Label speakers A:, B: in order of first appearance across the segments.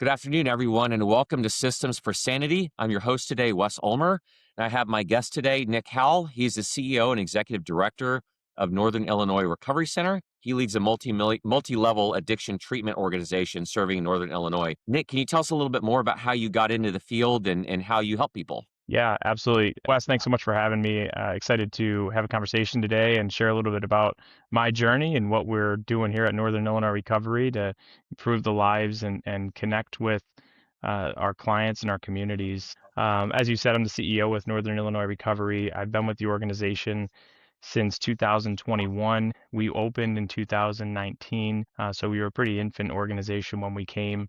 A: Good afternoon, everyone, and welcome to Systems for Sanity. I'm your host today, Wes Ulmer, and I have my guest today, Nick Howell. He's the CEO and Executive Director of Northern Illinois Recovery Center. He leads a multi-level addiction treatment organization serving Northern Illinois. Nick, can you tell us a little bit more about how you got into the field and how you help people?
B: Yeah, absolutely. Wes, thanks so much for having me. Excited to have a conversation today and share a little bit about my journey and what we're doing here at Northern Illinois Recovery to improve the lives and connect with our clients and our communities. As you said, I'm the CEO with Northern Illinois Recovery. I've been with the organization since 2021. We opened in 2019, so we were a pretty infant organization when we came.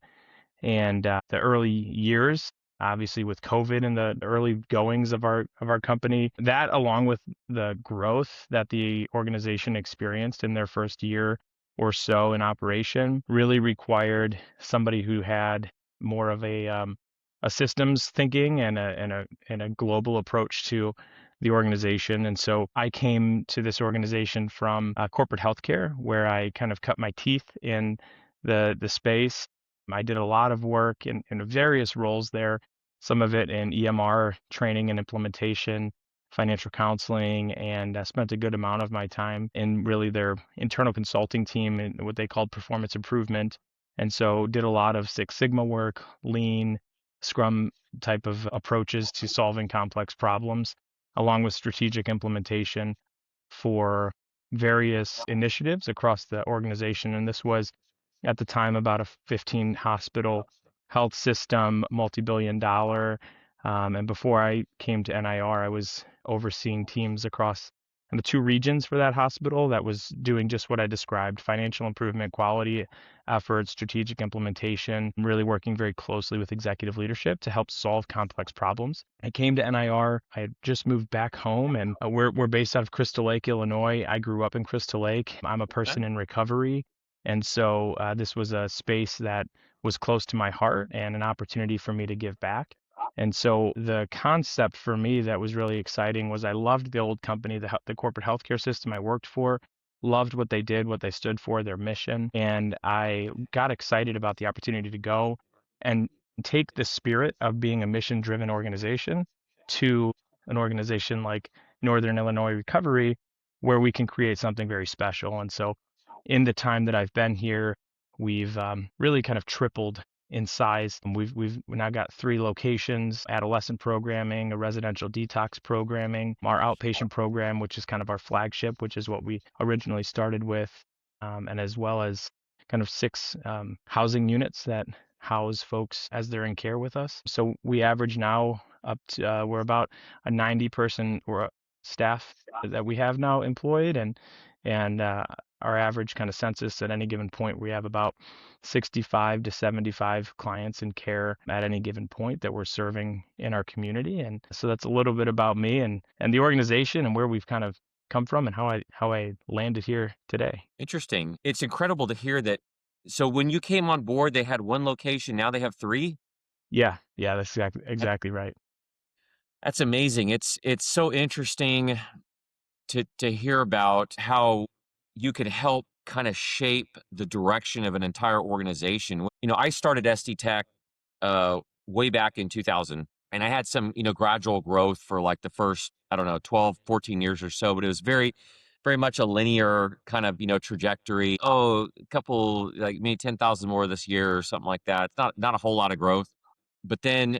B: And the early years, obviously with COVID and the early goings of our company, that along with the growth that the organization experienced in their first year or so in operation, really required somebody who had more of a systems thinking and a global approach to the organization. And so I came to this organization from corporate healthcare, where I kind of cut my teeth in the space. I did a lot of work in various roles there, some of it in EMR training and implementation, financial counseling, and spent a good amount of my time in really their internal consulting team and what they called performance improvement. And so did a lot of Six Sigma work, Lean, Scrum type of approaches to solving complex problems, along with strategic implementation for various initiatives across the organization. And this was at the time about a 15 hospital health system, multi-billion dollar. And before I came to NIR, I was overseeing teams across the two regions for that hospital that was doing just what I described: financial improvement, quality efforts, strategic implementation, really working very closely with executive leadership to help solve complex problems. I came to NIR. I had just moved back home, and we're based out of Crystal Lake, Illinois. I grew up in Crystal Lake. I'm a person in recovery. And so this was a space that was close to my heart and an opportunity for me to give back. And so the concept for me that was really exciting was I loved the old company, the corporate healthcare system I worked for, loved what they did, what they stood for, their mission. And I got excited about the opportunity to go and take the spirit of being a mission-driven organization to an organization like Northern Illinois Recovery, where we can create something very special. And so in the time that I've been here, we've really kind of tripled in size. We've now got 3 locations: adolescent programming, a residential detox programming, our outpatient program, which is kind of our flagship, which is what we originally started with, and as well as kind of 6 housing units that house folks as they're in care with us. So we average now up to we're about a 90-person or staff that we have now employed, and our average kind of census at any given point, we have about 65 to 75 clients in care at any given point that we're serving in our community. And so that's a little bit about me and the organization and where we've kind of come from and how I landed here today.
A: Interesting. It's incredible to hear that. So when you came on board, they had 1 location. Now they have 3.
B: Yeah, that's
A: That-
B: exactly right.
A: That's amazing. It's so interesting to hear about how you could help kind of shape the direction of an entire organization. I started SD Tech way back in 2000, and I had some, gradual growth for like the first, I don't know, 12, 14 years or so, but it was very, very much a linear kind of, trajectory. Oh, a couple, like maybe 10,000 more this year or something like that. It's not a whole lot of growth. But then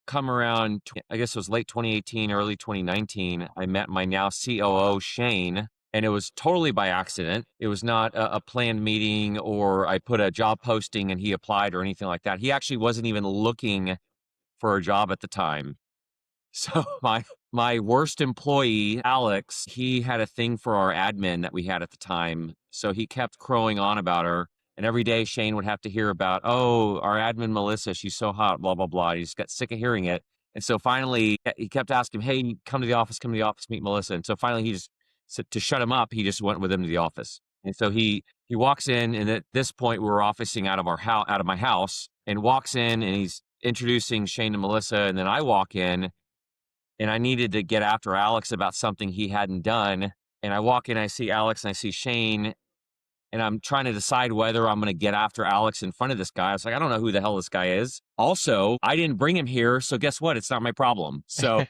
A: come around, I guess it was late 2018, early 2019, I met my now COO, Shane, and it was totally by accident. It was not a planned meeting or I put a job posting and he applied or anything like that. He actually wasn't even looking for a job at the time. So my worst employee, Alex, he had a thing for our admin that we had at the time. So he kept crowing on about her. And every day Shane would have to hear about, oh, our admin Melissa, she's so hot, blah, blah, blah. He just got sick of hearing it. And so finally he kept asking him, hey, come to the office, meet Melissa. And so finally he just said, to shut him up, he just went with him to the office. And so he walks in, and at this point we were officing out of my house, and walks in and he's introducing Shane to Melissa. And then I walk in, and I needed to get after Alex about something he hadn't done. And I walk in, I see Alex and I see Shane, and I'm trying to decide whether I'm going to get after Alex in front of this guy. I was like, I don't know who the hell this guy is. Also, I didn't bring him here, so guess what? It's not my problem. So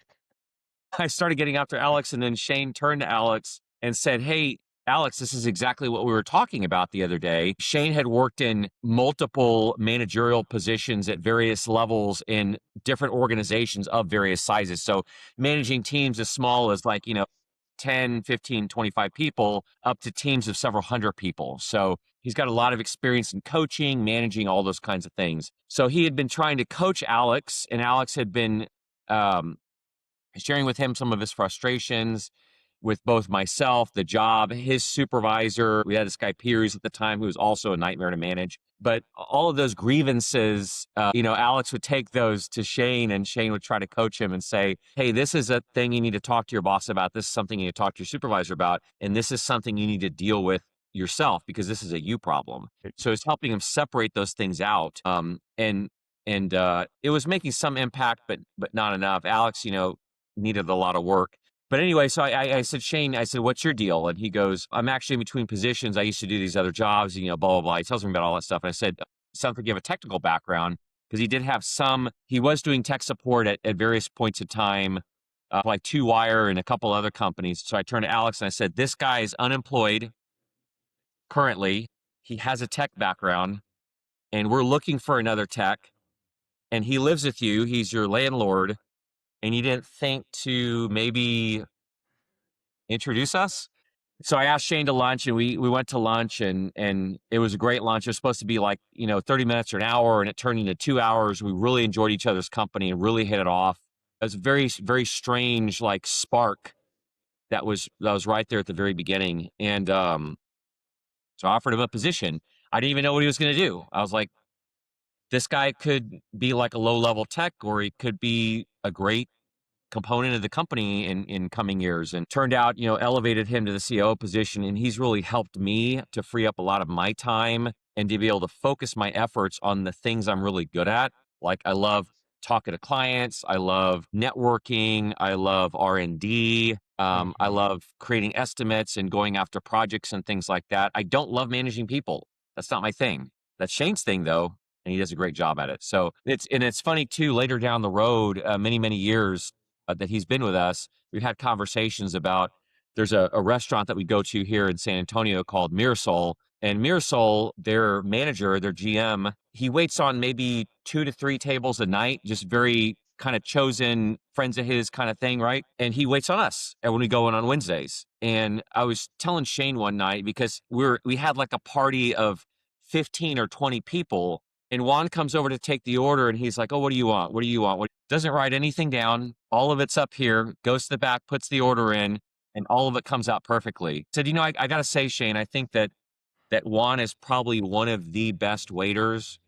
A: I started getting after Alex, and then Shane turned to Alex and said, "Hey, Alex, this is exactly what we were talking about the other day." Shane had worked in multiple managerial positions at various levels in different organizations of various sizes. So managing teams as small as 10, 15, 25 people up to teams of several hundred people. So he's got a lot of experience in coaching, managing, all those kinds of things. So he had been trying to coach Alex, and Alex had been um, sharing with him some of his frustrations with both myself, the job, his supervisor. We had this guy Piers at the time who was also a nightmare to manage. But all of those grievances, Alex would take those to Shane, and Shane would try to coach him and say, "Hey, this is a thing you need to talk to your boss about. This is something you need to talk to your supervisor about. And this is something you need to deal with yourself because this is a you problem." So it's helping him separate those things out. And it was making some impact, but not enough. Alex, needed a lot of work. But anyway, so I said, "Shane, I said, what's your deal?" And he goes, "I'm actually in between positions. I used to do these other jobs, blah, blah, blah." He tells me about all that stuff. And I said, "Sounds like you have a technical background," because he was doing tech support at various points of time, like 2Wire and a couple other companies. So I turned to Alex and I said, "This guy is unemployed currently. He has a tech background, and we're looking for another tech. And he lives with you. He's your landlord. And you didn't think to maybe introduce us?" So I asked Shane to lunch, and we went to lunch, and it was a great lunch. It was supposed to be 30 minutes or an hour, and it turned into 2 hours. We really enjoyed each other's company and really hit it off. It was a very, very strange spark that was right there at the very beginning. And so I offered him a position. I didn't even know what he was going to do. I was like, this guy could be like a low-level tech, or he could be a great component of the company in coming years. And turned out, elevated him to the COO position, and he's really helped me to free up a lot of my time and to be able to focus my efforts on the things I'm really good at. Like, I love talking to clients, I love networking, I love R&D, I love creating estimates and going after projects and things like that. I don't love managing people. That's not my thing. That's Shane's thing, though, and he does a great job at it. So it's funny too. Later down the road, many years that he's been with us, we've had conversations about, there's a restaurant that we go to here in San Antonio called Mirasol. And Mirasol, their manager, their GM, he waits on maybe 2 to 3 tables a night, just very kind of chosen friends of his kind of thing, right? And he waits on us and when we go in on Wednesdays. And I was telling Shane one night, because we had like a party of 15 or 20 people, and Juan comes over to take the order, and he's like, "Oh, what do you want? What do you want?" Doesn't write anything down. All of it's up here, goes to the back, puts the order in, and all of it comes out perfectly. Said, I got to say, Shane, I think that Juan is probably one of the best waiters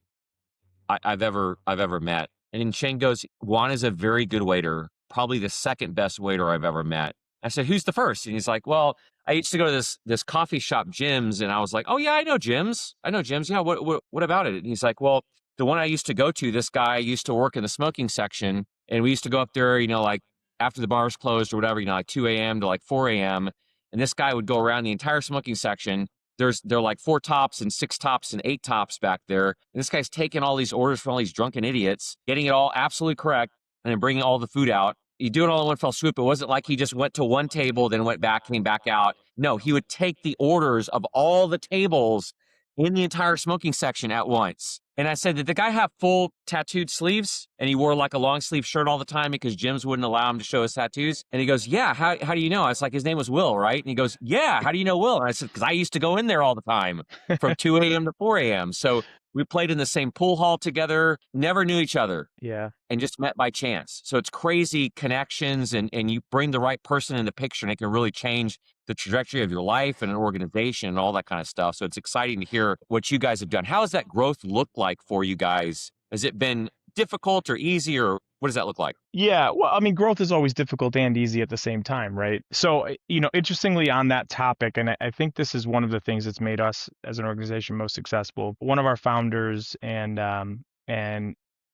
A: I've ever met. And then Shane goes, "Juan is a very good waiter, probably the second best waiter I've ever met." I said, "Who's the first?" And he's like, "Well, I used to go to this coffee shop, Jim's." And I was like, "Oh yeah, I know Jim's. I know Jim's. Yeah, what about it?" And he's like, "Well, the one I used to go to, this guy used to work in the smoking section, and we used to go up there, like after the bars closed or whatever, like 2 a.m. to like 4 a.m. And this guy would go around the entire smoking section. There are like 4 tops and 6 tops and 8 tops back there. And this guy's taking all these orders from all these drunken idiots, getting it all absolutely correct, and then bringing all the food out. You do it all in one fell swoop. It wasn't like he just went to one table, then went back, came back out. No, he would take the orders of all the tables in the entire smoking section at once. And I said, "Did the guy have full tattooed sleeves?" And he wore like a long sleeve shirt all the time because Jim's wouldn't allow him to show his tattoos. And he goes, "Yeah, how do you know?" I was like, "His name was Will, right?" And he goes, "Yeah, how do you know Will?" And I said, "Because I used to go in there all the time from 2 a.m. to 4 a.m. So we played in the same pool hall together, never knew each other,
B: Yeah.
A: and just met by chance." So it's crazy connections, and you bring the right person in the picture, and it can really change the trajectory of your life and an organization and all that kind of stuff. So it's exciting to hear what you guys have done. How has that growth looked like for you guys? Has it been difficult or easy, or what does that look like?
B: Yeah, well, I mean, growth is always difficult and easy at the same time, right? So, interestingly on that topic, and I think this is one of the things that's made us as an organization most successful. One of our founders and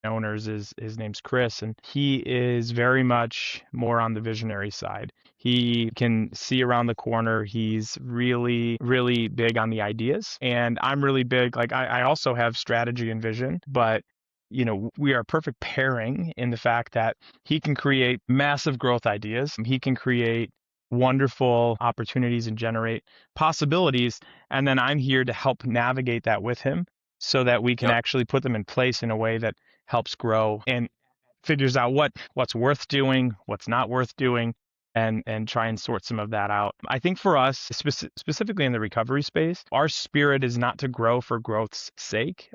B: owners is his name's Chris, and he is very much more on the visionary side. He can see around the corner. He's really, really big on the ideas. And I'm really big, like I also have strategy and vision, but we are a perfect pairing in the fact that he can create massive growth ideas. He can create wonderful opportunities and generate possibilities. And then I'm here to help navigate that with him so that we can
A: Yep.
B: actually put them in place in a way that helps grow and figures out what's worth doing, what's not worth doing, and try and sort some of that out. I think for us, specifically in the recovery space, our spirit is not to grow for growth's sake.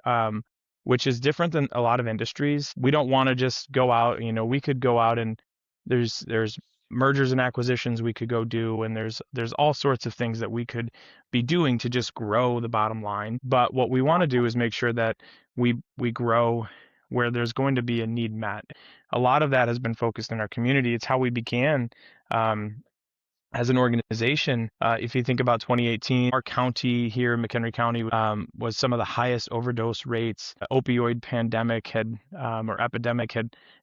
B: Which is different than a lot of industries. We don't want to just go out, we could go out and there's mergers and acquisitions we could go do, and there's all sorts of things that we could be doing to just grow the bottom line. But what we want to do is make sure that we grow where there's going to be a need met. A lot of that has been focused in our community. It's how we began as an organization. If you think about 2018, our county here in McHenry County was some of the highest overdose rates. Opioid pandemic or epidemic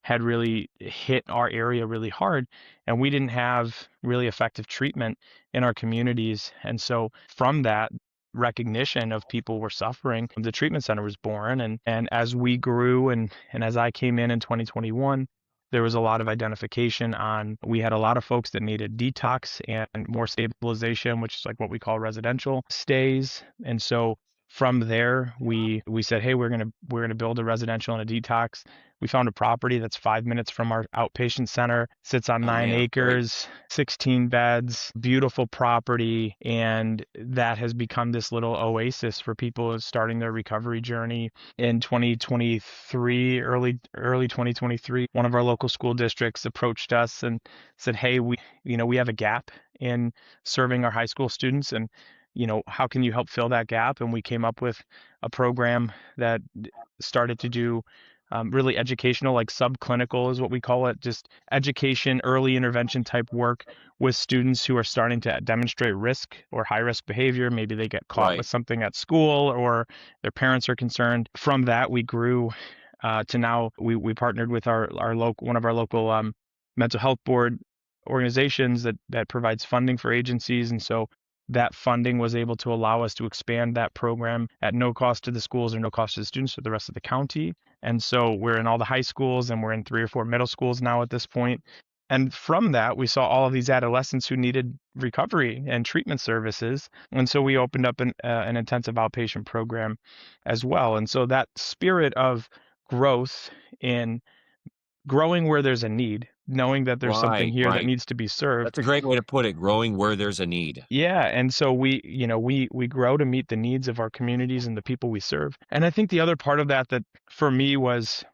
B: had really hit our area really hard, and we didn't have really effective treatment in our communities. And so from that recognition of people were suffering, the treatment center was born. And as we grew and as I came in 2021, there was a lot of identification on, we had a lot of folks that needed detox and more stabilization, which is like what we call residential stays. And so from there, we said, hey, we're gonna build a residential and a detox. We found a property that's 5 minutes from our outpatient center, sits on
A: Oh
B: 9
A: man, great.
B: acres, 16 beds, beautiful property, and that has become this little oasis for people starting their recovery journey. In 2023, early 2023, one of our local school districts approached us and said, hey, we have a gap in serving our high school students, and how can you help fill that gap? And we came up with a program that started to do really educational, like subclinical is what we call it, just education, early intervention type work with students who are starting to demonstrate risk or high risk behavior. Maybe they get caught with
A: Right.
B: something at school or their parents are concerned. From that, we grew to now we partnered with our local, one of our local mental health board organizations that provides funding for agencies. And so that funding was able to allow us to expand that program at no cost to the schools or no cost to the students or the rest of the county. And so we're in all the high schools and we're in 3 or 4 middle schools now at this point. And from that, we saw all of these adolescents who needed recovery and treatment services. And so we opened up an intensive outpatient program as well. And so that spirit of growth in growing where there's a need, knowing that there's something
A: Right,
B: here that
A: right.
B: needs to be served.
A: That's a great way to put it, growing where there's a need.
B: Yeah, and so we grow to meet the needs of our communities and the people we serve. And I think the other part of that for me was,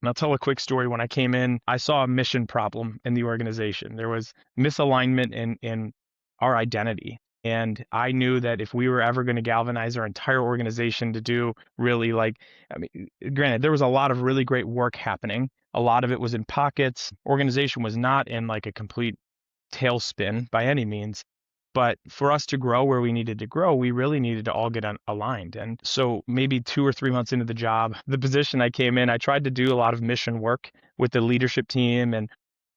B: and I'll tell a quick story. When I came in, I saw a mission problem in the organization. There was misalignment in our identity. And I knew that if we were ever going to galvanize our entire organization to do really I mean, granted, there was a lot of really great work happening. A lot of it was in pockets. Organization was not in like a complete tailspin by any means. But for us to grow where we needed to grow, we really needed to all get aligned. And so maybe 2 or 3 months into the job, the position I came in, I tried to do a lot of mission work with the leadership team. And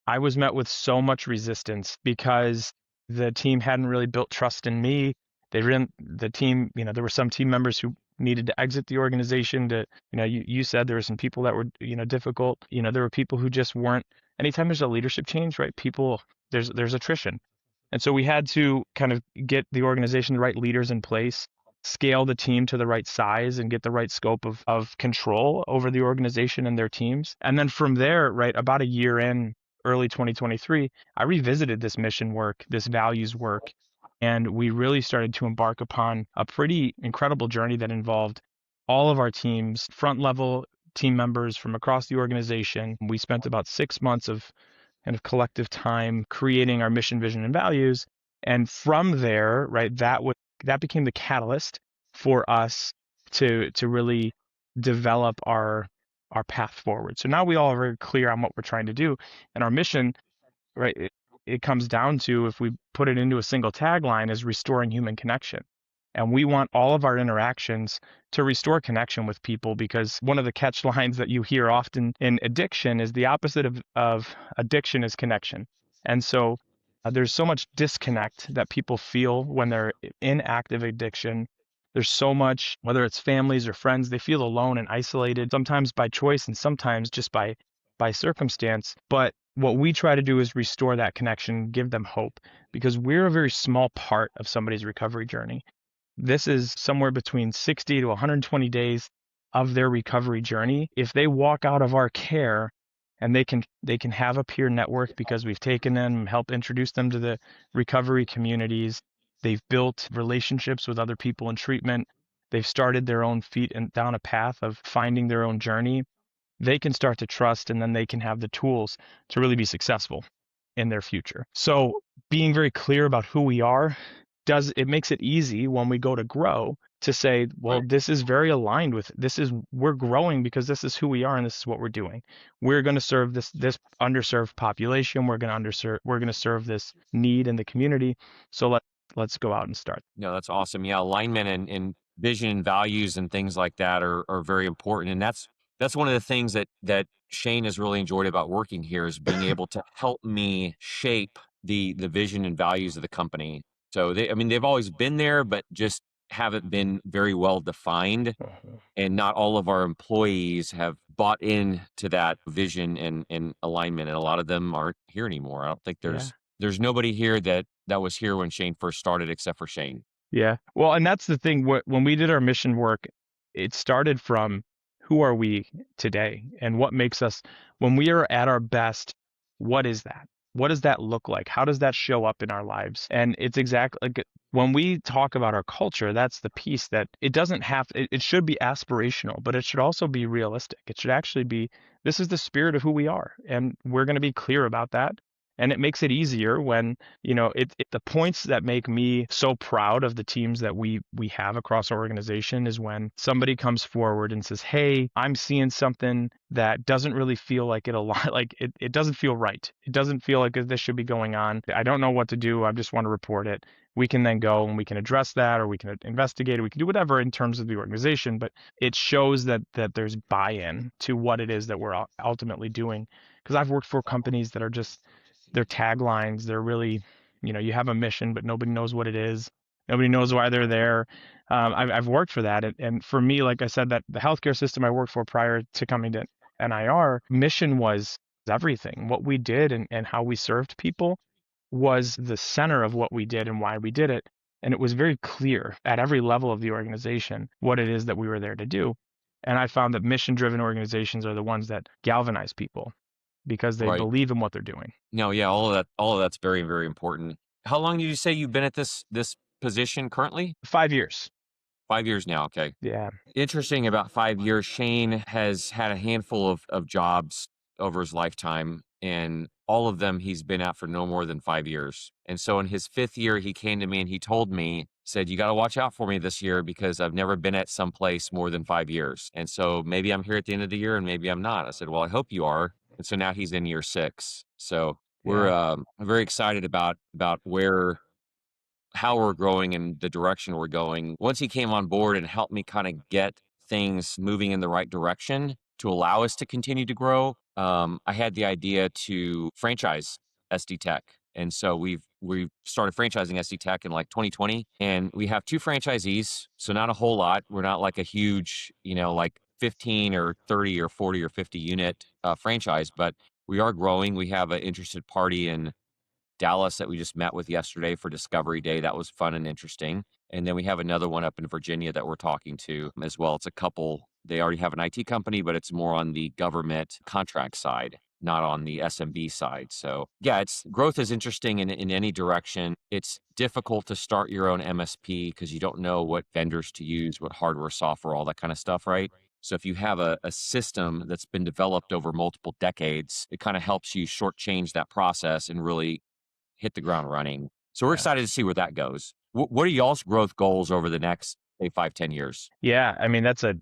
B: I was met with so much resistance because the team hadn't really built trust in me. The team, there were some team members who needed to exit the organization you said there were some people that were, difficult. There were people who just weren't, anytime there's a leadership change, right? There's attrition. And so we had to kind of get the organization, the right leaders in place, scale the team to the right size and get the right scope of control over the organization and their teams. And then from there, right, about a year in, early 2023, I revisited this mission work, this values work, and we really started to embark upon a pretty incredible journey that involved all of our teams, front level team members from across the organization. We spent about 6 months of kind of collective time creating our mission, vision, and values. And from there, right, that became the catalyst for us to really develop our path forward. So now we all are very clear on what we're trying to do. And our mission, right, it comes down to, if we put it into a single tagline, is restoring human connection. And we want all of our interactions to restore connection with people, because one of the catch lines that you hear often in addiction is the opposite of addiction is connection. And so there's so much disconnect that people feel when they're in active addiction. There's so much, whether it's families or friends, they feel alone and isolated, sometimes by choice and sometimes just by circumstance. But what we try to do is restore that connection, give them hope, because we're a very small part of somebody's recovery journey. This is somewhere between 60 to 120 days of their recovery journey. If they walk out of our care and they can have a peer network because we've taken them, helped introduce them to the recovery communities. They've built relationships with other people in treatment. They've started their own feet and down a path of finding their own journey. They can start to trust, and then they can have the tools to really be successful in their future. So being very clear about who we are makes it easy when we go to grow to say, well,
A: Right.
B: this is very aligned with we're growing because this is who we are and this is what we're doing. We're going to serve this underserved population. We're going to serve this need in the community. So let's go out and start.
A: No, that's awesome. Yeah, alignment and vision and values and things like that are very important. And that's one of the things that Shane has really enjoyed about working here, is being able to help me shape the vision and values of the company. So I mean, they've always been there, but just haven't been very well defined.
B: Mhm.
A: And not all of our employees have bought into that vision and alignment. And a lot of them aren't here anymore. I don't think
B: Yeah.
A: there's nobody here that was here when Shane first started, except for Shane.
B: Yeah. Well, and that's the thing. When we did our mission work, it started from who are we today and what makes us, when we are at our best, what is that? What does that look like? How does that show up in our lives? And it's exactly like when we talk about our culture, that's the piece that it doesn't have, it should be aspirational, but it should also be realistic. It should actually be, this is the spirit of who we are. And we're going to be clear about that. And it makes it easier when the points that make me so proud of the teams that we have across our organization is when somebody comes forward and says, hey, I'm seeing something that doesn't really feel like like it doesn't feel right. It doesn't feel like this should be going on. I don't know what to do. I just want to report it. We can then go and we can address that, or we can investigate it. We can do whatever in terms of the organization, but it shows that there's buy-in to what it is that we're ultimately doing. Because I've worked for companies that are just their taglines. They're really, you have a mission, but nobody knows what it is. Nobody knows why they're there. I've worked for that. And for me, like I said, that the healthcare system I worked for prior to coming to NIR, mission was everything. What we did and how we served people was the center of what we did and why we did it. And it was very clear at every level of the organization what it is that we were there to do. And I found that mission-driven organizations are the ones that galvanize people because they
A: Right.
B: believe in what they're doing.
A: No, yeah, all of that's very, very important. How long did you say you've been at this position currently?
B: 5 years.
A: 5 years now. Okay.
B: Yeah.
A: Interesting about 5 years. Shane has had a handful of jobs over his lifetime, and all of them he's been at for no more than 5 years. And so in his fifth year, he came to me and he told me, said, you got to watch out for me this year because I've never been at some place more than 5 years. And so maybe I'm here at the end of the year and maybe I'm not. I said, well, I hope you are. And so now he's in year 6. So we're
B: Yeah.
A: very excited about how we're growing and the direction we're going. Once he came on board and helped me kind of get things moving in the right direction to allow us to continue to grow, I had the idea to franchise SD Tech. And so we've started franchising SD Tech in like 2020, and we have 2 franchisees, so not a whole lot. We're not like a huge, like 15 or 30 or 40 or 50 unit franchise, but we are growing. We have an interested party in Dallas that we just met with yesterday for Discovery Day. That was fun and interesting. And then we have another one up in Virginia that we're talking to as well. It's a couple, they already have an IT company, but it's more on the government contract side, not on the SMB side. So yeah, growth is interesting in any direction. It's difficult to start your own MSP because you don't know what vendors to use, what hardware, software, all that kind of stuff, right? So if you have a system that's been developed over multiple decades, it kind of helps you shortchange that process and really hit the ground running. So we're
B: Yeah.
A: excited to see where that goes. What are y'all's growth goals over the next, say, 5, 10 years?
B: Yeah. I mean, that's a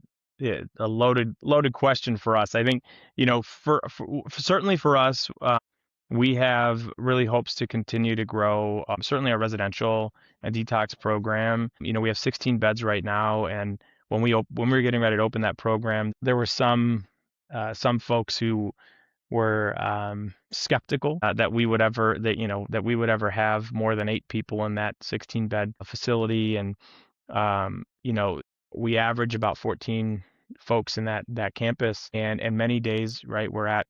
B: loaded question for us. I think, for certainly for us, We have really hopes to continue to grow, certainly our residential and detox program. We have 16 beds right now, and when we were getting ready to open that program, there were some folks who were skeptical that we would ever have more than 8 people in that 16 bed facility, and um, you know, we average about 14 folks in that campus, and many days, right, we're at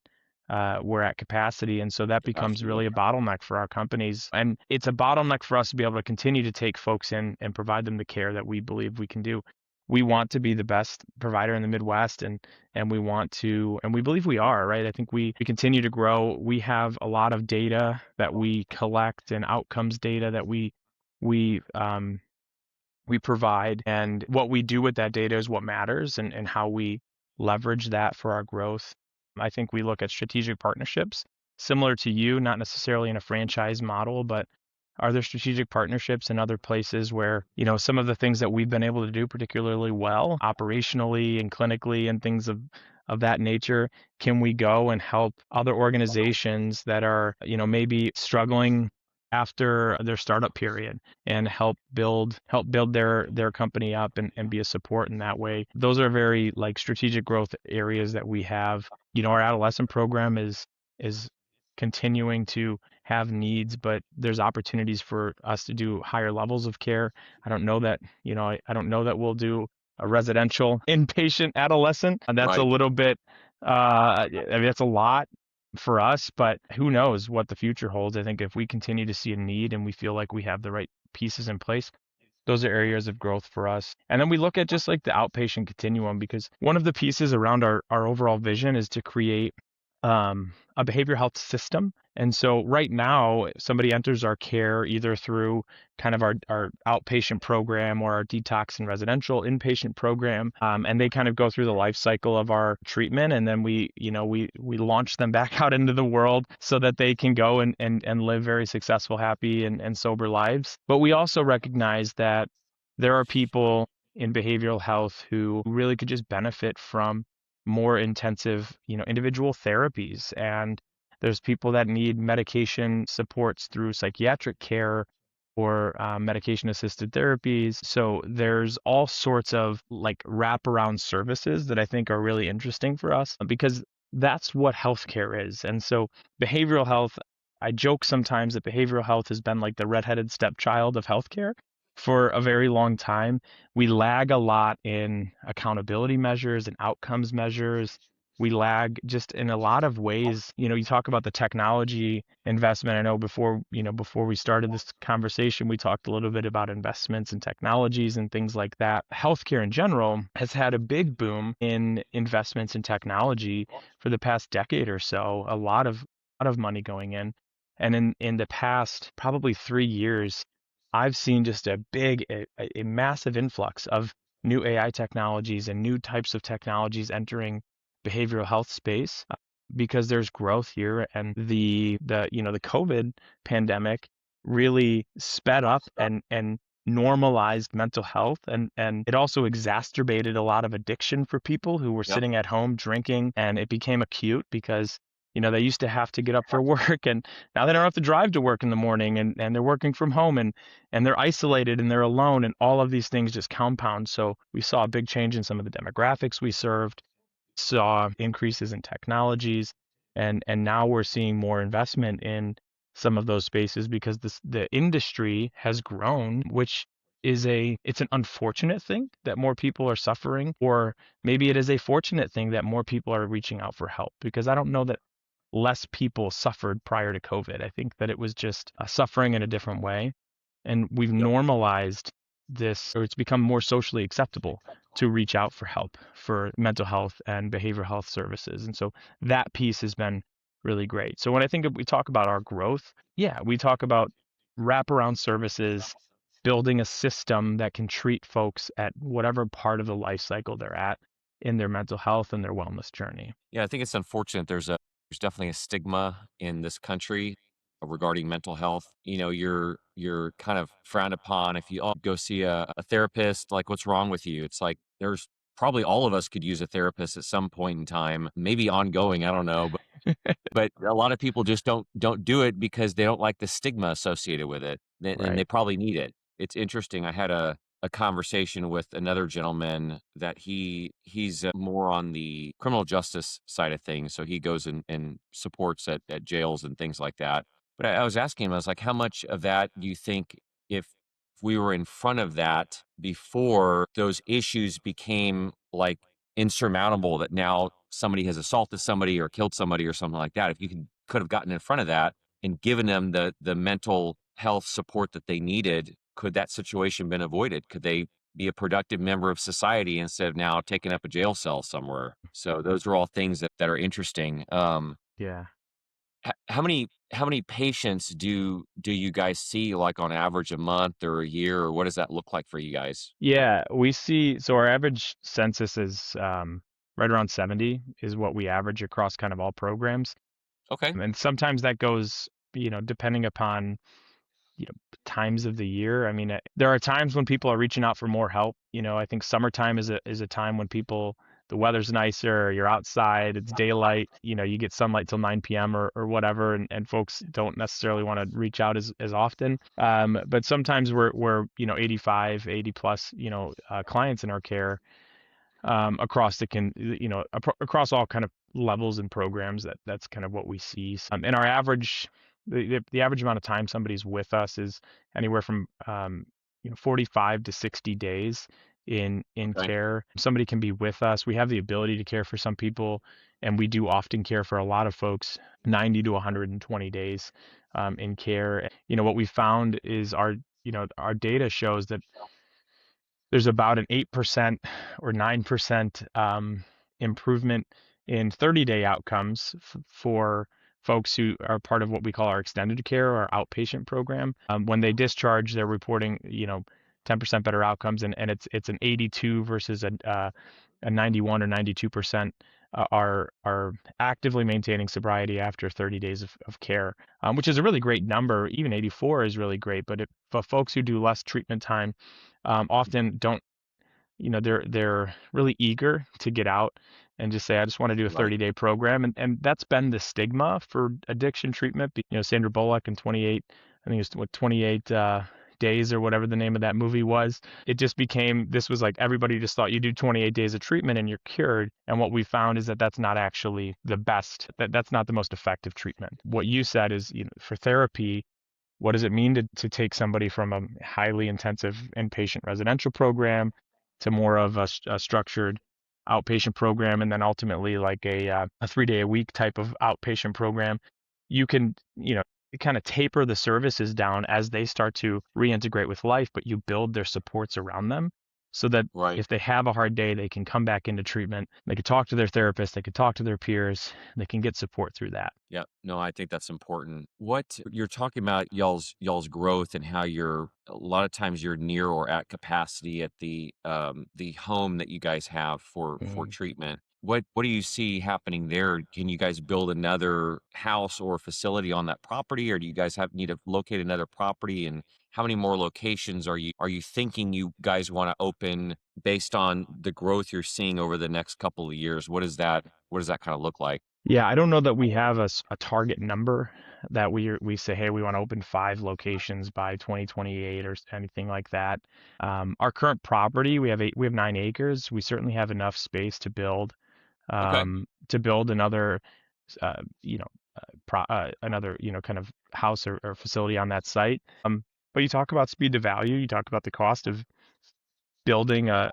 B: capacity, and so that becomes really
A: Absolutely.
B: a bottleneck for our companies, and it's a bottleneck for us to be able to continue to take folks in and provide them the care that we believe we can do. We want to be the best provider in the Midwest, and we want to, and we believe we are, right? I think we continue to grow. We have a lot of data that we collect and outcomes data that we um, we provide, and what we do with that data is what matters, and how we leverage that for our growth. I think we look at strategic partnerships similar to you, not necessarily in a franchise model, but are there strategic partnerships in other places where, some of the things that we've been able to do particularly well operationally and clinically and things of that nature, can we go and help other organizations that are, maybe struggling after their startup period, and help build their company up, and be a support in that way. Those are very like strategic growth areas that we have. Our adolescent program is continuing to have needs, but there's opportunities for us to do higher levels of care. I don't know that we'll do a residential inpatient adolescent. That's a
A: Right.
B: little bit I mean, that's a lot for us, but who knows what the future holds. I think if we continue to see a need and we feel like we have the right pieces in place, those are areas of growth for us. And then we look at just like the outpatient continuum, because one of the pieces around our overall vision is to create a behavioral health system. And so right now, somebody enters our care either through kind of our outpatient program or our detox and residential inpatient program, and they kind of go through the life cycle of our treatment, and then we launch them back out into the world so that they can go and live very successful, happy, and sober lives. But we also recognize that there are people in behavioral health who really could just benefit from more intensive, individual therapies. And there's people that need medication supports through psychiatric care or medication assisted therapies. So there's all sorts of like wraparound services that I think are really interesting for us, because that's what healthcare is. And so behavioral health, I joke sometimes that behavioral health has been like the redheaded stepchild of healthcare for a very long time. We lag a lot in accountability measures and outcomes measures. We lag just in a lot of ways. You talk about the technology investment. I know before we started this conversation, we talked a little bit about investments in technologies and things like that. Healthcare in general has had a big boom in investments in technology for the past decade or so. A lot of money going in. And in the past probably 3 years, I've seen just a massive influx of new AI technologies and new types of technologies entering behavioral health space, because there's growth here, and the COVID pandemic really sped up and normalized mental health, and it also exacerbated a lot of addiction for people who were
A: Yep.
B: sitting at home drinking, and it became acute because they used to have to get up for work, and now they don't have to drive to work in the morning, and they're working from home, and they're isolated and they're alone, and all of these things just compound. So we saw a big change in some of the demographics we served, saw increases in technologies, and now we're seeing more investment in some of those spaces because the industry has grown, which it's an unfortunate thing that more people are suffering, or maybe it is a fortunate thing that more people are reaching out for help, because I don't know that less people suffered prior to COVID. I think that it was just suffering in a different way. And we've
A: Yep.
B: normalized this, or it's become more socially acceptable to reach out for help for mental health and behavioral health services. And so that piece has been really great. So when I think we talk about our growth, yeah, we talk about wraparound services, building a system that can treat folks at whatever part of the life cycle they're at in their mental health and their wellness journey.
A: Yeah, I think it's unfortunate. There's definitely a stigma in this country regarding mental health. You're kind of frowned upon if you go see a therapist. Like, what's wrong with you? It's like there's probably all of us could use a therapist at some point in time, maybe ongoing. I don't know, But a lot of people just don't do it because they don't like the stigma associated with it, and
B: Right.
A: they probably need it. It's interesting. I had a conversation with another gentleman that he's more on the criminal justice side of things, so he goes and supports at jails and things like that. But I was asking him, I was like, how much of that do you think if we were in front of that before those issues became like insurmountable, that now somebody has assaulted somebody or killed somebody or something like that, if you could have gotten in front of that and given them the mental health support that they needed, could that situation been avoided? Could they be a productive member of society instead of now taking up a jail cell somewhere? So those are all things that are interesting.
B: Yeah.
A: How many patients do you guys see, like, on average a month or a year, or what does that look like for you guys?
B: Yeah, we see so our average census is right around 70 is what we average across kind of all programs.
A: Okay,
B: And sometimes that goes, depending upon times of the year. I mean, there are times when people are reaching out for more help. I think summertime is a time when the weather's nicer, you're outside, it's daylight, you get sunlight till 9 p.m. or whatever, and folks don't necessarily want to reach out as often. But sometimes we're 85, 80 plus, clients in our care across across all kind of levels and programs. That's kind of what we see. And our average, the average amount of time somebody's with us is anywhere from 45 to 60 days in
A: okay,
B: care. Somebody can be with us. We have the ability to care for some people, and we do often care for a lot of folks 90 to 120 days in care. What we found is our data shows that there's about an 8% or 9% improvement in 30-day outcomes for folks who are part of what we call our extended care or our outpatient program. When they discharge, they're reporting, 10% better outcomes, and it's an 82 versus a 91 or 92% are actively maintaining sobriety after 30 days of care, which is a really great number. Even 84 is really great, but for folks who do less treatment time, often don't, they're really eager to get out and just say, I just want to do a
A: right.
B: 30-day program. And that's been the stigma for addiction treatment. Sandra Bullock in 28, I think it's what, 28 days or whatever the name of that movie was. It just became, this was like everybody just thought you do 28 days of treatment and you're cured. And what we found is that that's not actually the best, that's not the most effective treatment. What you said is, for therapy, what does it mean to take somebody from a highly intensive inpatient residential program to more of a structured outpatient program, and then ultimately like a 3 day a week type of outpatient program? You can, kind of taper the services down as they start to reintegrate with life, but you build their supports around them so that
A: Right.
B: if they have a hard day, they can come back into treatment. They can talk to their therapist, they can talk to their peers, they can get support through that.
A: Yeah. No, I think that's important. What you're talking about, y'all's growth and how you're a lot of times you're near or at capacity at the home that you guys have for
B: Mhm.
A: treatment. What do you see happening there? Can you guys build another house or facility on that property, or do you guys need to locate another property? And how many more locations are you thinking you guys want to open based on the growth you're seeing over the next couple of years? What does that kind of look like?
B: Yeah, I don't know that we have a target number that we say, hey, we want to open 5 locations by 2028 or anything like that. Our current property, we have 9 acres. We certainly have enough space
A: Okay.
B: to build another, uh, you know, another, kind of house or facility on that site. But you talk about speed to value, you talk about the cost of building a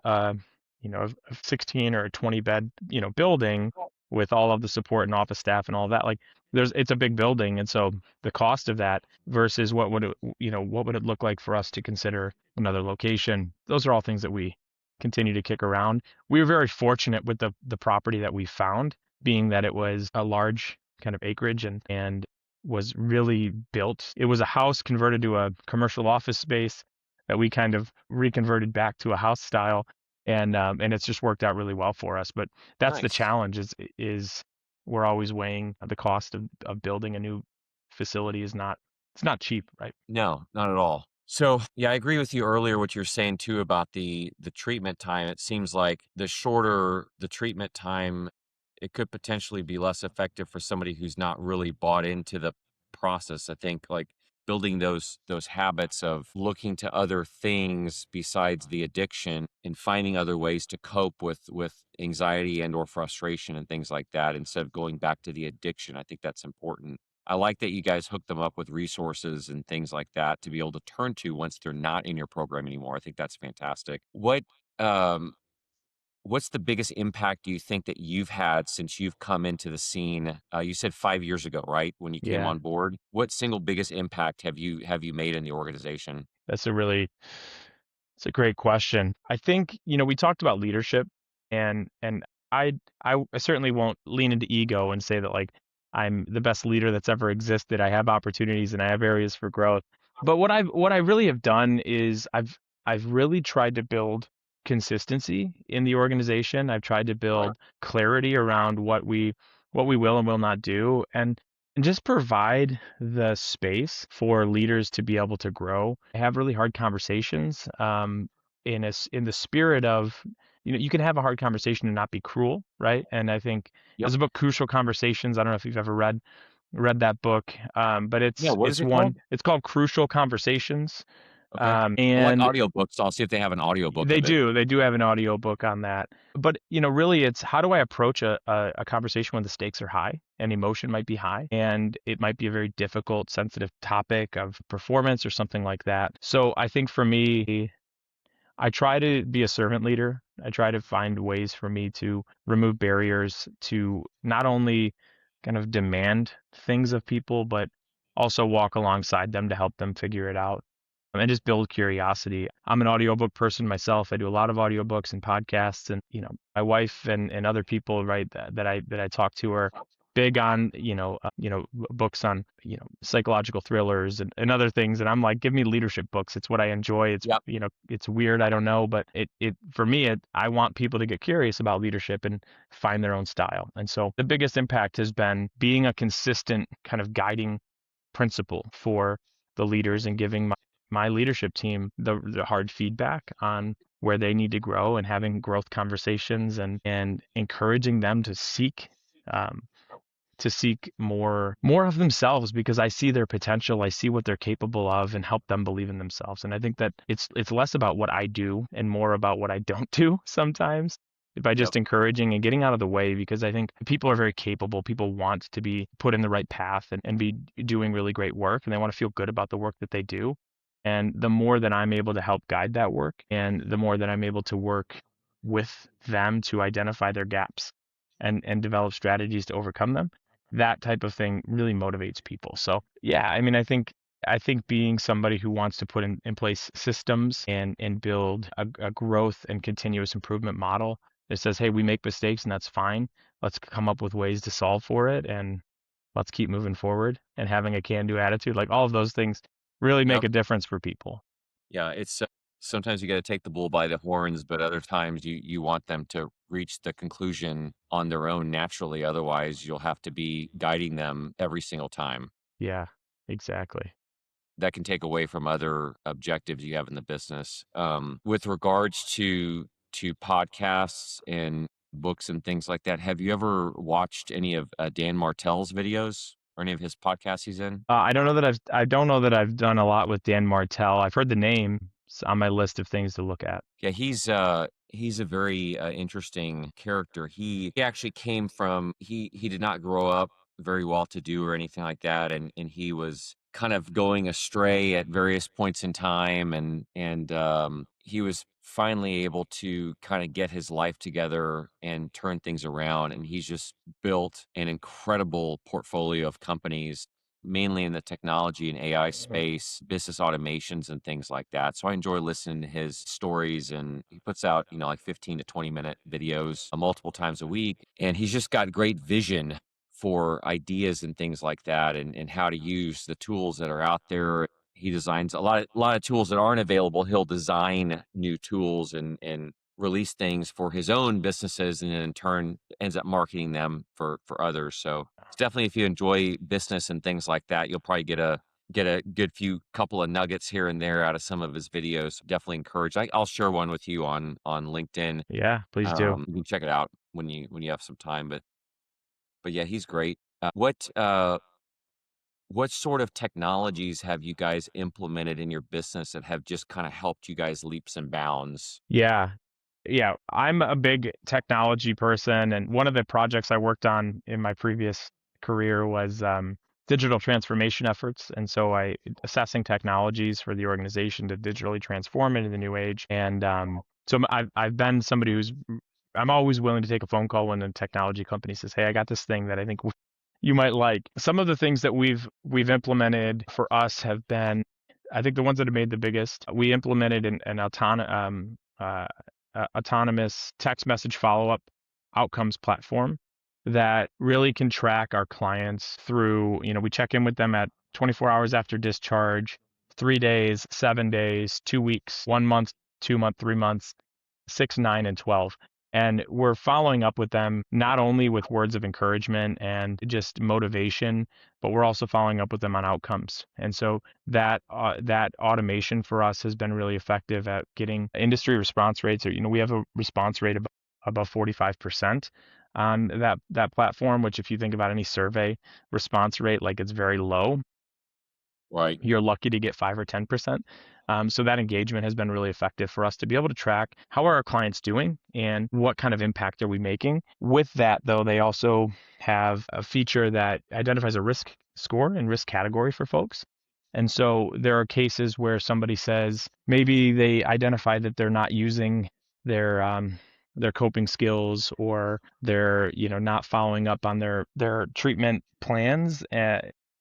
B: 16 or a 20 bed, building with all of the support and office staff and all of that. Like, it's a big building, and so the cost of that versus what would it look like for us to consider another location? Those are all things that we continue to kick around. We were very fortunate with the property that we found, being that it was a large kind of acreage and was really built. It was a house converted to a commercial office space that we kind of reconverted back to a house style, and it's just worked out really well for us. But that's the
A: Nice.
B: challenge is we're always weighing the cost of building a new facility. It's not cheap, right?
A: No, not at all. So, yeah, I agree with you earlier what you're saying too about the treatment time. It seems like the shorter the treatment time, it could potentially be less effective for somebody who's not really bought into the process. I think like building those habits of looking to other things besides the addiction and finding other ways to cope with anxiety and or frustration and things like that instead of going back to the addiction. I think that's important. I like that you guys hook them up with resources and things like that to be able to turn to once they're not in your program anymore. I think that's fantastic. Um what's the biggest impact do you think that you've had since you've come into the scene? You said 5 years ago, right, when you came
B: Yeah,
A: on board? What single biggest impact have you made in the organization?
B: that's a really it's a great question. I think, we talked about leadership and I I certainly won't lean into ego and say that like I'm the best leader that's ever existed. I have opportunities and I have areas for growth. But what I really have done is I've really tried to build consistency in the organization. I've tried to build clarity around what we will and will not do and just provide the space for leaders to be able to grow, have really hard conversations, in the spirit of, you can have a hard conversation and not be cruel, right? And I think
A: Yep.
B: there's a book, Crucial Conversations. I don't know if you've ever read that book, but
A: Yeah, what is
B: it's
A: it called?
B: one. It's called Crucial Conversations,
A: Okay. I like
B: and
A: audiobooks, so I'll see if they have an audiobook
B: they
A: of it.
B: do. They do have an audio book on that. But, really it's how do I approach a conversation when the stakes are high and emotion might be high and it might be a very difficult, sensitive topic of performance or something like that. So I think for me, I try to be a servant leader. I try to find ways for me to remove barriers to not only kind of demand things of people, but also walk alongside them to help them figure it out and just build curiosity. I'm an audiobook person myself. I do a lot of audiobooks and podcasts and my wife and other people right that I talk to are big on books on psychological thrillers and other things and I'm like give me leadership books. It's what I enjoy. It's
A: Yep.
B: it's weird, I don't know, but it for me I want people to get curious about leadership and find their own style. And so the biggest impact has been being a consistent kind of guiding principle for the leaders and giving my leadership team the hard feedback on where they need to grow and having growth conversations and encouraging them um, to seek more of themselves because I see their potential, I see what they're capable of and help them believe in themselves. And I think that it's less about what I do and more about what I don't do sometimes by
A: Yep.
B: just encouraging and getting out of the way because I think people are very capable. People want to be put in the right path and be doing really great work and they want to feel good about the work that they do. And the more that I'm able to help guide that work and the more that I'm able to work with them to identify their gaps and develop strategies to overcome them, that type of thing really motivates people. So yeah, I mean, I think being somebody who wants to put in place systems and build a growth and continuous improvement model that says, hey, we make mistakes and that's fine. Let's come up with ways to solve for it and let's keep moving forward and having a can-do attitude. Like all of those things really make
A: Yep.
B: a difference for people.
A: Yeah, it's sometimes you gotta take the bull by the horns, but other times you want them to reach the conclusion on their own naturally, otherwise you'll have to be guiding them every single time.
B: Yeah, exactly.
A: That can take away from other objectives you have in the business. With regards to podcasts and books and things like that, have you ever watched any of Dan Martell's videos or any of his podcasts he's in?
B: I don't know that I've done a lot with Dan Martell. I've heard the name. It's on my list of things to look at.
A: Yeah, he's a very interesting character. He actually came from he did not grow up very well to do or anything like that, and he was kind of going astray at various points in time, and he was finally able to kind of get his life together and turn things around. And he's just built an incredible portfolio of companies mainly in the technology and AI space, business automations and things like that. So I enjoy listening to his stories and he puts out, like 15 to 20-minute videos multiple times a week. And he's just got great vision for ideas and things like that and how to use the tools that are out there. He designs a lot of tools that aren't available. He'll design new tools and release things for his own businesses and then in turn ends up marketing them for others. So it's definitely if you enjoy business and things like that, you'll probably get a good few couple of nuggets here and there out of some of his videos. Definitely encourage. I'll share one with you on LinkedIn.
B: Yeah, please do.
A: You can check it out when you have some time. But But yeah, he's great. What sort of technologies have you guys implemented in your business that have just kind of helped you guys leaps and bounds?
B: Yeah. Yeah, I'm a big technology person, and one of the projects I worked on in my previous career was digital transformation efforts. And so I assessing technologies for the organization to digitally transform into the new age. And I've been somebody who's I'm always willing to take a phone call when a technology company says, "Hey, I got this thing that I think you might like." Some of the things that we've implemented for us have been, I think the ones that have made the biggest. We implemented autonomous text message follow-up outcomes platform that really can track our clients through, we check in with them at 24 hours after discharge, 3 days, 7 days, 2 weeks, 1 month, 2 month, 3 months, 6, 9, and 12. And we're following up with them not only with words of encouragement and just motivation, but we're also following up with them on outcomes. And so that automation for us has been really effective at getting industry response rates. Or we have a response rate above 45% on that platform. Which, if you think about any survey response rate, like, it's very low.
A: Right.
B: You're lucky to get 5 or 10%. So that engagement has been really effective for us to be able to track how are our clients doing and what kind of impact are we making. With that, though, they also have a feature that identifies a risk score and risk category for folks. And so there are cases where somebody says maybe they identify that they're not using their coping skills, or they're not following up on their treatment plans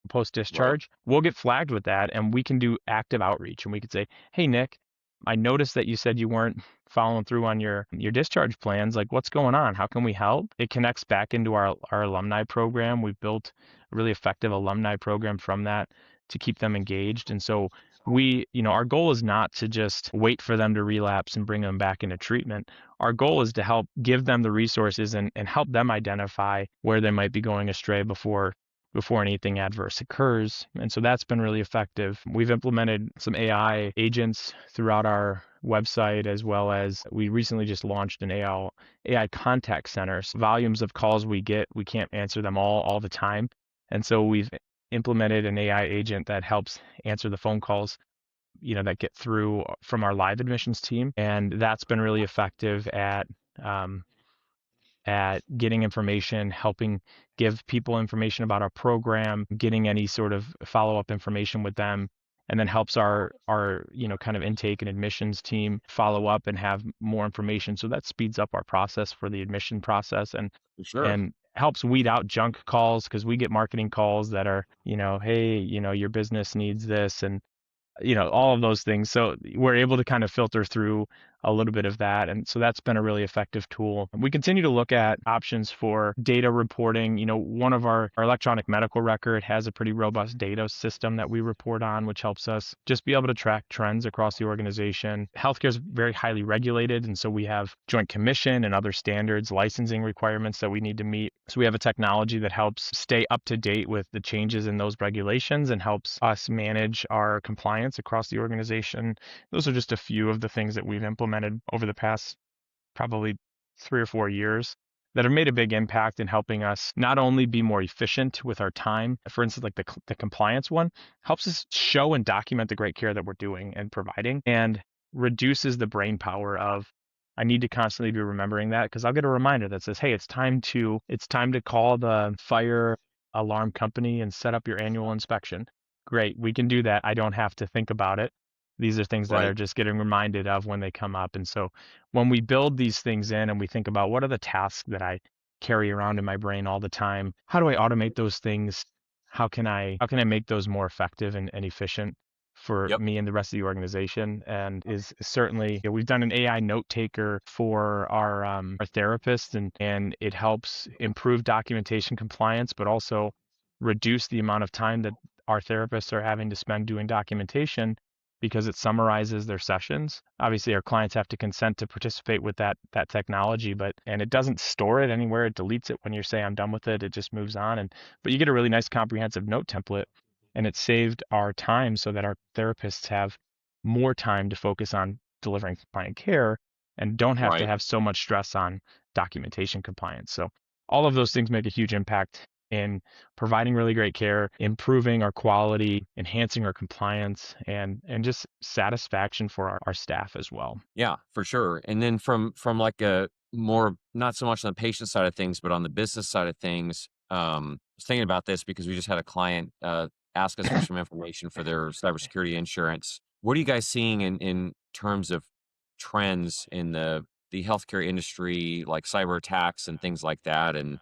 B: post
A: Right.
B: discharge. We'll get flagged with that, and we can do active outreach, and we could say, "Hey, Nick, I noticed that you said you weren't following through on your discharge plans. Like, what's going on? How can we help?" It connects back into our alumni program. We've built a really effective alumni program from that to keep them engaged. And so our goal is not to just wait for them to relapse and bring them back into treatment. Our goal is to help give them the resources and help them identify where they might be going astray before anything adverse occurs. And so that's been really effective. We've implemented some AI agents throughout our website, as well as we recently just launched an AI contact center. So volumes of calls we get, we can't answer them all the time. And so we've implemented an AI agent that helps answer the phone calls that get through from our live admissions team. And that's been really effective um, at getting information, helping give people information about our program, getting any sort of follow-up information with them, and then helps our kind of intake and admissions team follow up and have more information. So that speeds up our process for the admission process, and
A: For sure.
B: and helps weed out junk calls, because we get marketing calls that are, "Hey, your business needs this," and all of those things. So we're able to kind of filter through a little bit of that. And so that's been a really effective tool. We continue to look at options for data reporting. One of our electronic medical record has a pretty robust data system that we report on, which helps us just be able to track trends across the organization. Healthcare is very highly regulated. And so we have Joint Commission and other standards, licensing requirements that we need to meet. So we have a technology that helps stay up to date with the changes in those regulations and helps us manage our compliance across the organization. Those are just a few of the things that we've implemented over the past probably 3 or 4 years that have made a big impact in helping us not only be more efficient with our time. For instance, like the compliance one helps us show and document the great care that we're doing and providing, and reduces the brain power of, I need to constantly be remembering that, because I'll get a reminder that says, "Hey, it's time to call the fire alarm company and set up your annual inspection." Great, we can do that. I don't have to think about it. These are things that are
A: Right.
B: just getting reminded of when they come up. And so when we build these things in and we think about what are the tasks that I carry around in my brain all the time, how do I automate those things? How can I make those more effective and efficient for
A: Yep.
B: me and the rest of the organization? And is certainly, we've done an AI note taker for our therapists, and it helps improve documentation compliance, but also reduce the amount of time that our therapists are having to spend doing documentation, because it summarizes their sessions. Obviously, our clients have to consent to participate with that technology, and it doesn't store it anywhere. It deletes it when you say I'm done with it. It just moves on. But you get a really nice comprehensive note template, and it saved our time so that our therapists have more time to focus on delivering client care and don't have to
A: Right.
B: have so much stress on documentation compliance. So all of those things make a huge impact in providing really great care, improving our quality, enhancing our compliance, and just satisfaction for our staff as well.
A: Yeah, for sure. And then from like a more, not so much on the patient side of things, but on the business side of things, I was thinking about this because we just had a client ask us for some information for their cybersecurity insurance. What are you guys seeing in terms of trends in the healthcare industry, like cyber attacks and things like that? And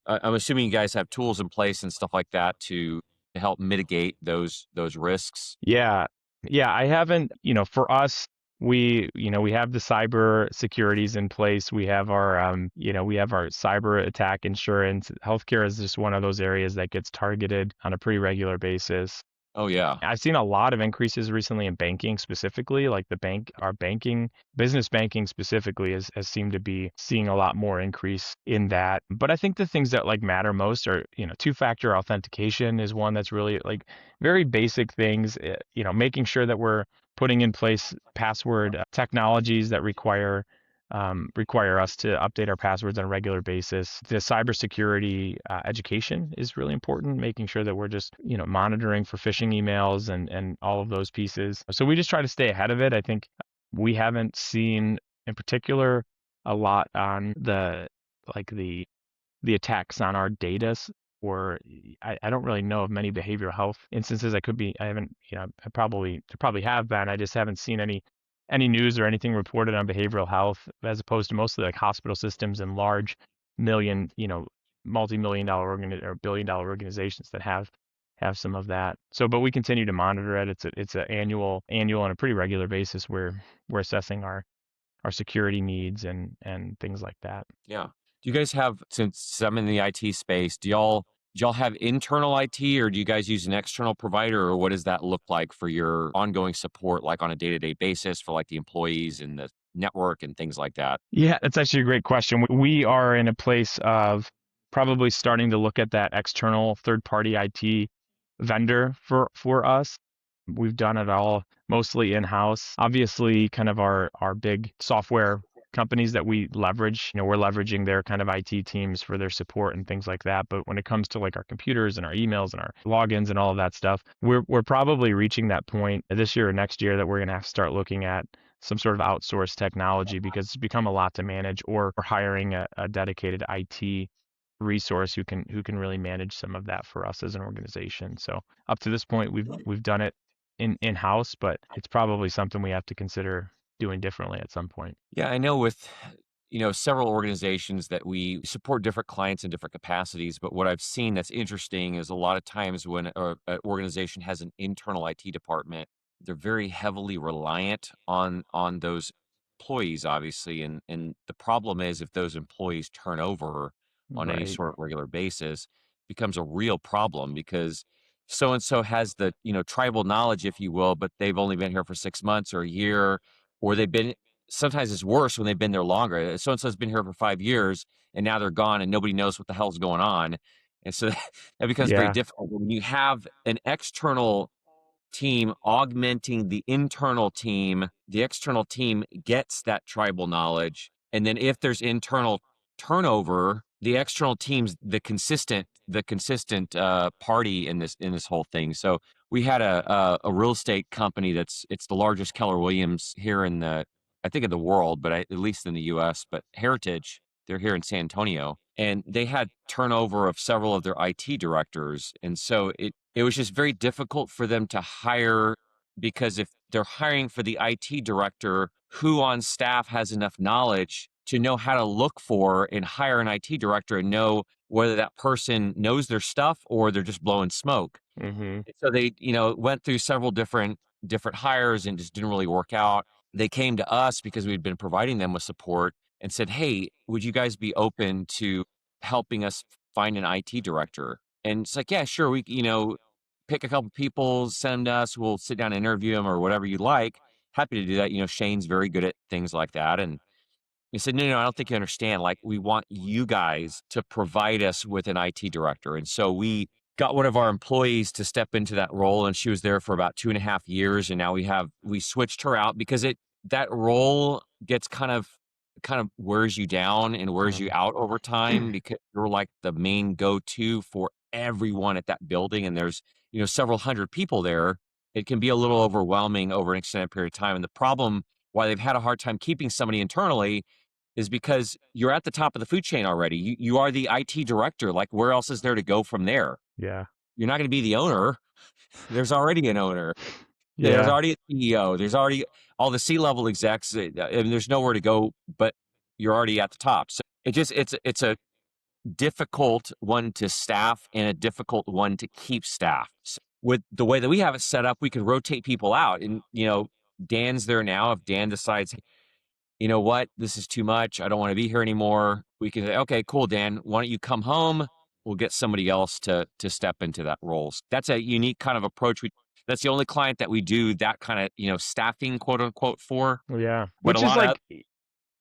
A: I'm assuming you guys have tools in place and stuff like that to help mitigate those risks.
B: Yeah. Yeah, I haven't, for us, we have the cyber securities in place. We have we have our cyber attack insurance. Healthcare is just one of those areas that gets targeted on a pretty regular basis.
A: Oh yeah.
B: I've seen a lot of increases recently in banking specifically, like our banking, business banking specifically has seemed to be seeing a lot more increase in that. But I think the things that like matter most are, two-factor authentication is one that's really like very basic things, making sure that we're putting in place password technologies that require us to update our passwords on a regular basis. The cybersecurity education is really important, making sure that we're just, monitoring for phishing emails and all of those pieces. So we just try to stay ahead of it. I think we haven't seen in particular a lot on the attacks on our data or I don't really know of many behavioral health instances. I haven't, there probably have been. I just haven't seen any news or anything reported on behavioral health as opposed to mostly like hospital systems and large million, multi-million dollar or billion dollar organizations that have some of that. So, but we continue to monitor it. It's an annual on a pretty regular basis where we're assessing our security needs and things like that.
A: Yeah. Do you guys have, since I'm in the IT space, do y'all have internal IT or do you guys use an external provider, or what does that look like for your ongoing support, like on a day-to-day basis for like the employees and the network and things like that?
B: Yeah, that's actually a great question. We are in a place of probably starting to look at that external third-party IT vendor for us. We've done it all mostly in-house. Obviously, kind of our big software companies that we leverage, we're leveraging their kind of IT teams for their support and things like that. But when it comes to like our computers and our emails and our logins and all of that stuff, we're probably reaching that point this year or next year that we're going to have to start looking at some sort of outsourced technology because it's become a lot to manage, or hiring a dedicated IT resource who can really manage some of that for us as an organization. So up to this point, we've done it in-house, but it's probably something we have to consider doing differently at some point.
A: Yeah, I know with, several organizations that we support different clients in different capacities, but what I've seen that's interesting is a lot of times when an organization has an internal IT department, they're very heavily reliant on those employees, obviously, and the problem is if those employees turn over on any
B: Right.
A: sort of regular basis, becomes a real problem because so and so has the, tribal knowledge, if you will, but they've only been here for 6 months or a year, or they've been, sometimes it's worse when they've been there longer. So and so's been here for 5 years and now they're gone and nobody knows what the hell's going on. And so that becomes very
B: Yeah.
A: difficult when you have an external team augmenting the internal team. The external team gets that tribal knowledge. And then if there's internal turnover, the external team's the consistent party in this whole thing. So we had a real estate company it's the largest Keller Williams here in the, I think, in the world, but at least in the US, but Heritage, they're here in San Antonio, and they had turnover of several of their IT directors. And so it was just very difficult for them to hire, because if they're hiring for the IT director, who on staff has enough knowledge to know how to look for and hire an IT director and know whether that person knows their stuff or they're just blowing smoke.
B: Hmm.
A: So they, went through several different hires and just didn't really work out. They came to us because we'd been providing them with support and said, "Hey, would you guys be open to helping us find an IT director?" And it's like, "Yeah, sure. We, pick a couple people, send them to us. We'll sit down and interview them or whatever you like. Happy to do that." Shane's very good at things like that. And he said, "No, no, I don't think you understand. Like, we want you guys to provide us with an IT director." And so we got one of our employees to step into that role, and she was there for about 2.5 years. And now we switched her out because that role gets kind of kind of wears you down and wears you
B: Um,
A: out over time because you're like the main go-to for everyone at that building, and there's, several hundred people there. It can be a little overwhelming over an extended period of time, and the problem why they've had a hard time keeping somebody internally is because you're at the top of the food chain already. You are the IT director. Like, where else is there to go from there?
B: yeah.
A: You're not gonna be the owner. There's already an owner. There's
B: Yeah.
A: already a CEO. There's already all the C-level execs, and there's nowhere to go, but you're already at the top. So it's a difficult one to staff and a difficult one to keep staff. With the way that we have it set up, we can rotate people out, and Dan's there now. If Dan decides, you know what, this is too much, I don't want to be here anymore, we can say, okay, cool, Dan, why don't you come home? We'll get somebody else to step into that role. So that's a unique kind of approach. That's the only client that we do that kind of staffing, quote unquote, for.
B: Yeah.
A: But a
B: Which is
A: lot of
B: like,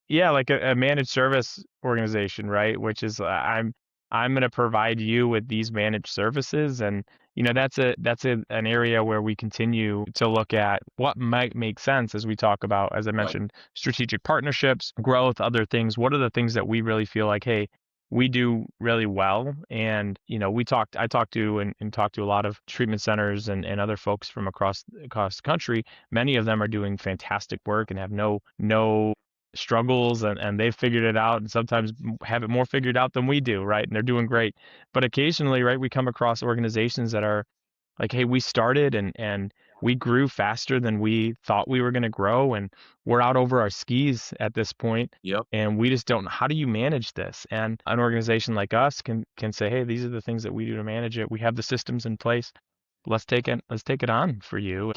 B: yeah, like a managed service organization, right? Which is I'm going to provide you with these managed services, and an area where we continue to look at what might make sense as we talk about, as I
A: right,
B: mentioned, strategic partnerships, growth, other things. What are the things that we really feel like, hey, we do really well? And I talked to and talked to a lot of treatment centers and other folks from across the country. Many of them are doing fantastic work and have no struggles, and they've figured it out, and sometimes have it more figured out than we do, right? And they're doing great. But occasionally, right, we come across organizations that are like, hey, we started and we grew faster than we thought we were going to grow, and we're out over our skis at this point,
A: yep,
B: and we just don't know, how do you manage this? And an organization like us can say, hey, these are the things that we do to manage it. We have the systems in place. Let's take it on for you.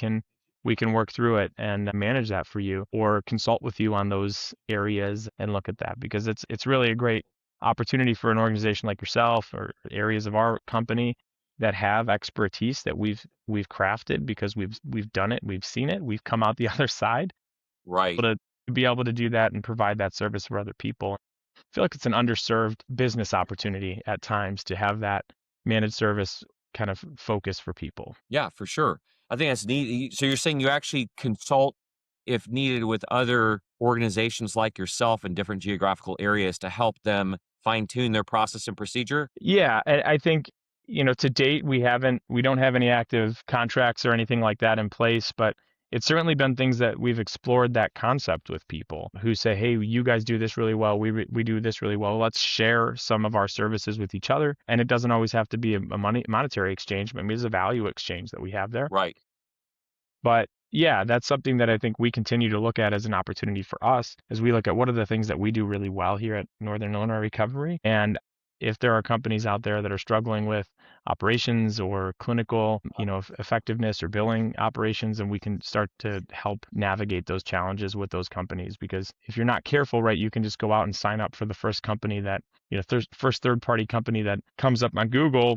B: We can work through it and manage that for you, or consult with you on those areas and look at that, because it's really a great opportunity for an organization like yourself, or areas of our company that have expertise that we've crafted because we've done it, we've seen it, we've come out the other side,
A: right.
B: to be able to do that and provide that service for other people. I feel like it's an underserved business opportunity at times to have that managed service kind of focus for people.
A: Yeah, for sure. I think that's neat. So you're saying you actually consult, if needed, with other organizations like yourself in different geographical areas to help them fine tune their process and procedure?
B: Yeah, I think, to date, we don't have any active contracts or anything like that in place, but it's certainly been things that we've explored that concept with people who say, hey, you guys do this really well. We do this really well. Let's share some of our services with each other. And it doesn't always have to be a monetary exchange, but maybe it's a value exchange that we have there.
A: Right.
B: But yeah, that's something that I think we continue to look at as an opportunity for us as we look at what are the things that we do really well here at Northern Illinois Recovery. And if there are companies out there that are struggling with operations or clinical, effectiveness or billing operations, and we can start to help navigate those challenges with those companies. Because if you're not careful, right, you can just go out and sign up for the first company that, first third party company that comes up on Google,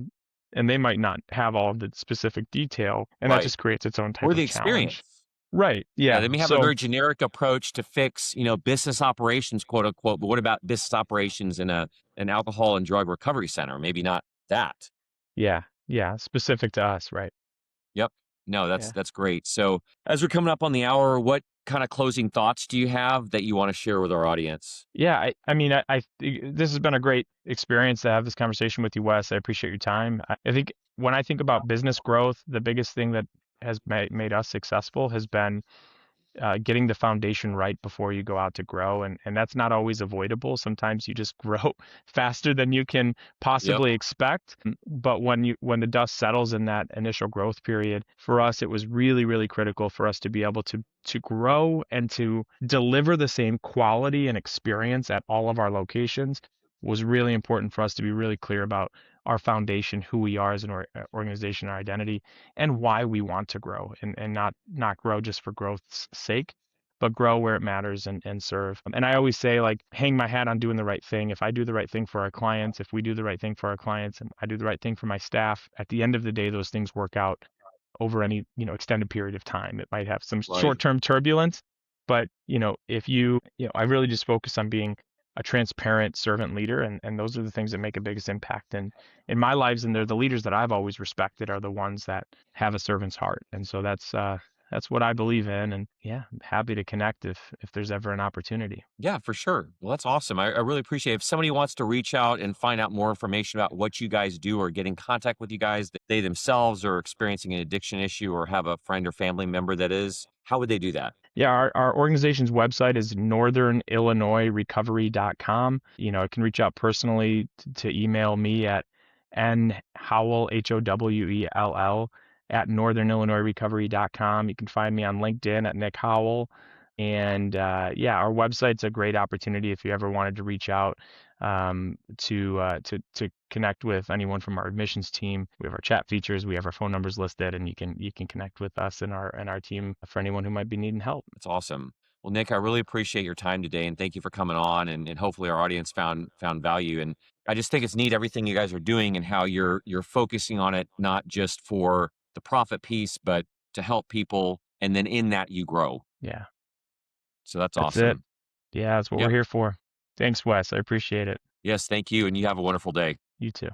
B: and they might not have all of the specific detail, and that
A: Right.
B: just creates its own
A: Or
B: type
A: the
B: of
A: experience.
B: challenge. Right.
A: Yeah,
B: Yeah.
A: they may have a
B: So
A: very generic approach to fix, business operations, quote unquote, but what about business operations in an alcohol and drug recovery center? Maybe not that.
B: yeah, yeah, specific to us, right?
A: Yep. No, that's
B: Yeah.
A: that's great. So, as we're coming up on the hour, what kind of closing thoughts do you have that you want to share with our audience?
B: Yeah, I mean, this has been a great experience to have this conversation with you, Wes. I appreciate your time. I think when I think about business growth, the biggest thing that has made us successful has been getting the foundation right before you go out to grow, and that's not always avoidable. Sometimes you just grow faster than you can
A: Yep.
B: possibly expect. But when the dust settles in that initial growth period, for us it was really, really critical for us to be able to grow and to deliver the same quality and experience at all of our locations. Was really important for us to be really clear about our foundation, who we are as an organization, our identity, and why we want to grow, and not grow just for growth's sake, but grow where it matters, and serve. And I always say, like, hang my hat on doing the right thing. If I do the right thing for our clients, if we do the right thing for our clients, and I do the right thing for my staff, at the end of the day, those things work out over any, extended period of time. It might have some
A: Right.
B: short-term turbulence, but if I really just focus on being a transparent servant leader, and those are the things that make a biggest impact in my lives, and they're the leaders that I've always respected, are the ones that have a servant's heart. And so that's what I believe in. And yeah, I'm happy to connect if there's ever an opportunity.
A: Yeah, for sure. Well, that's awesome. I really appreciate it. If somebody wants to reach out and find out more information about what you guys do or get in contact with you guys, that they themselves are experiencing an addiction issue or have a friend or family member that is, how would they do that?
B: Yeah, our organization's website is northernillinoisrecovery.com. You can reach out personally to email me at nhowell, Howell, at northernillinoisrecovery.com. You can find me on LinkedIn at Nick Howell. And yeah, our website's a great opportunity if you ever wanted to reach out to connect with anyone from our admissions team. We have our chat features, we have our phone numbers listed, and you can connect with us and our team for anyone who might be needing help.
A: That's awesome. Well, Nick, I really appreciate your time today and thank you for coming on and hopefully our audience found value. And I just think it's neat everything you guys are doing and how you're focusing on it not just for the profit piece, but to help people and then in that you grow.
B: Yeah,
A: So that's
B: that's it.
A: awesome.
B: Yeah, that's what we're
A: Yep.
B: here for. Thanks, Wes. I appreciate it.
A: Yes, thank you and you have a wonderful day.
B: You too.